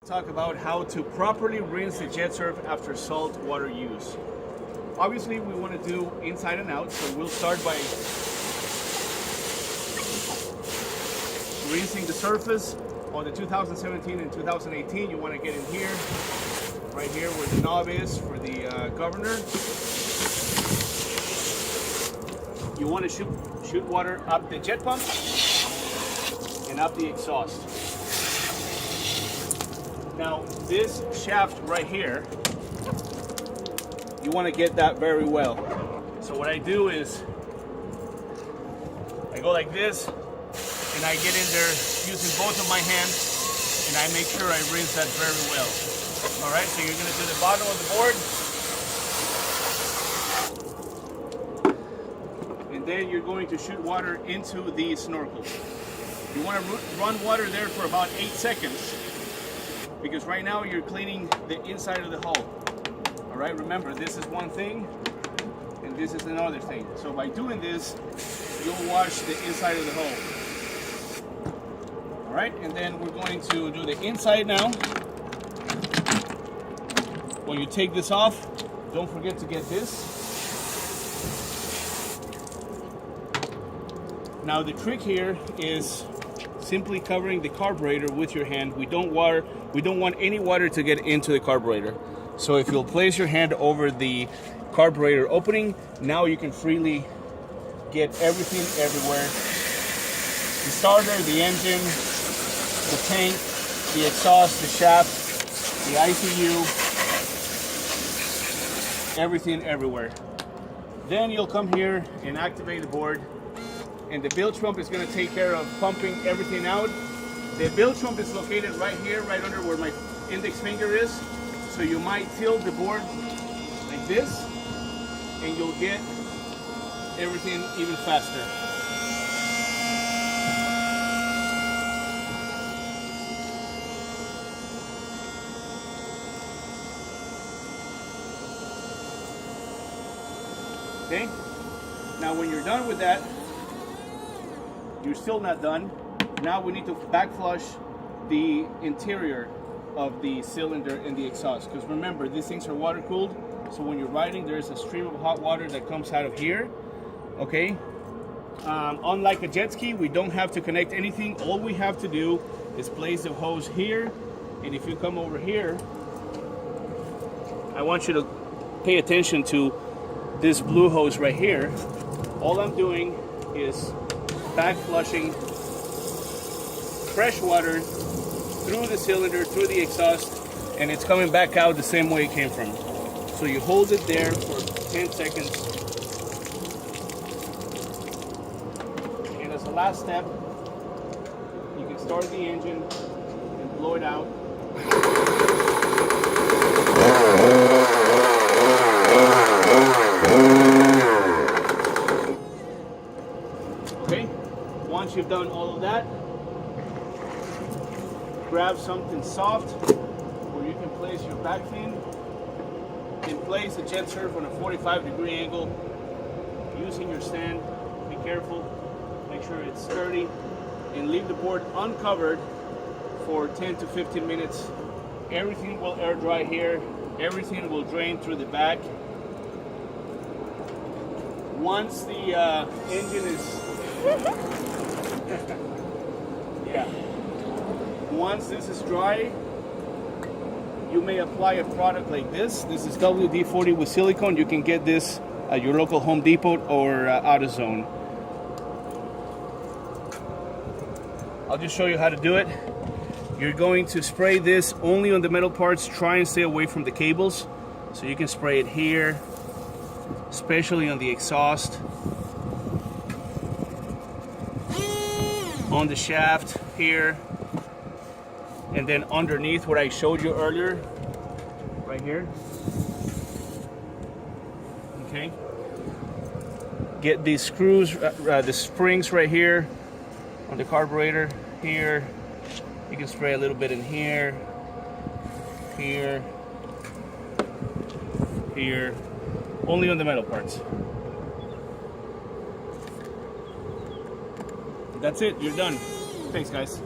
Talk about how to properly rinse the Jetsurf after salt water use. Obviously we want to do inside and out, so we'll start by rinsing the surface on the 2017 and 2018. You want to get in here, right here where the knob is for the governor. You want to shoot water up the jet pump and up the exhaust. Now this shaft right here, you want to get that very well. So what I do is I go like this and I get in there using both of my hands and I make sure I rinse that very well. All right, so you're going to do the bottom of the board and then you're going to shoot water into the snorkel. You want to run water there for about 8 seconds. Because right now you're cleaning the inside of the hull. All right, remember this is one thing and this is another thing. So by doing this, you'll wash the inside of the hull. All right, and then we're going to do the inside now. When you take this off, don't forget to get this. Now the trick here is simply covering the carburetor with your hand. We don't want any water to get into the carburetor. So if you'll place your hand over the carburetor opening, now you can freely get everything everywhere. The starter, the engine, the tank, the exhaust, the shaft, the ICU, everything everywhere. Then you'll come here and activate the board. And the bilge pump is going to take care of pumping everything out. The bilge pump is located right here, right under where my index finger is. So you might tilt the board like this, and you'll get everything even faster. Okay? Now when you're done with that, you're still not done. Now we need to backflush the interior of the cylinder and the exhaust. Because remember, these things are water cooled. So when you're riding, there's a stream of hot water that comes out of here. Okay. Unlike a jet ski, we don't have to connect anything. All we have to do is place the hose here. And if you come over here, I want you to pay attention to this blue hose right here. All I'm doing is back flushing fresh water through the cylinder, through the exhaust, and it's coming back out the same way it came from. So you hold it there for 10 seconds. And as a last step, you can start the engine and blow it out. Okay, once you've done all of that, grab something soft where you can place your back fin and place the Jetsurf on a 45-degree angle using your stand. Be careful, make sure it's sturdy, and leave the board uncovered for 10 to 15 minutes. Everything will air dry here, everything will drain through the back. Once the engine is yeah. Once this is dry, you may apply a product like this. This is WD-40 with silicone. You can get this at your local Home Depot or AutoZone. I'll just show you how to do it. You're going to spray this only on the metal parts. Try and stay away from the cables. So you can spray it here, especially on the exhaust, on the shaft here, and then underneath what I showed you earlier, right here. Okay. Get these screws, the springs right here on the carburetor here. You can spray a little bit in here, here, here, only on the metal parts. That's it, you're done. Thanks, guys.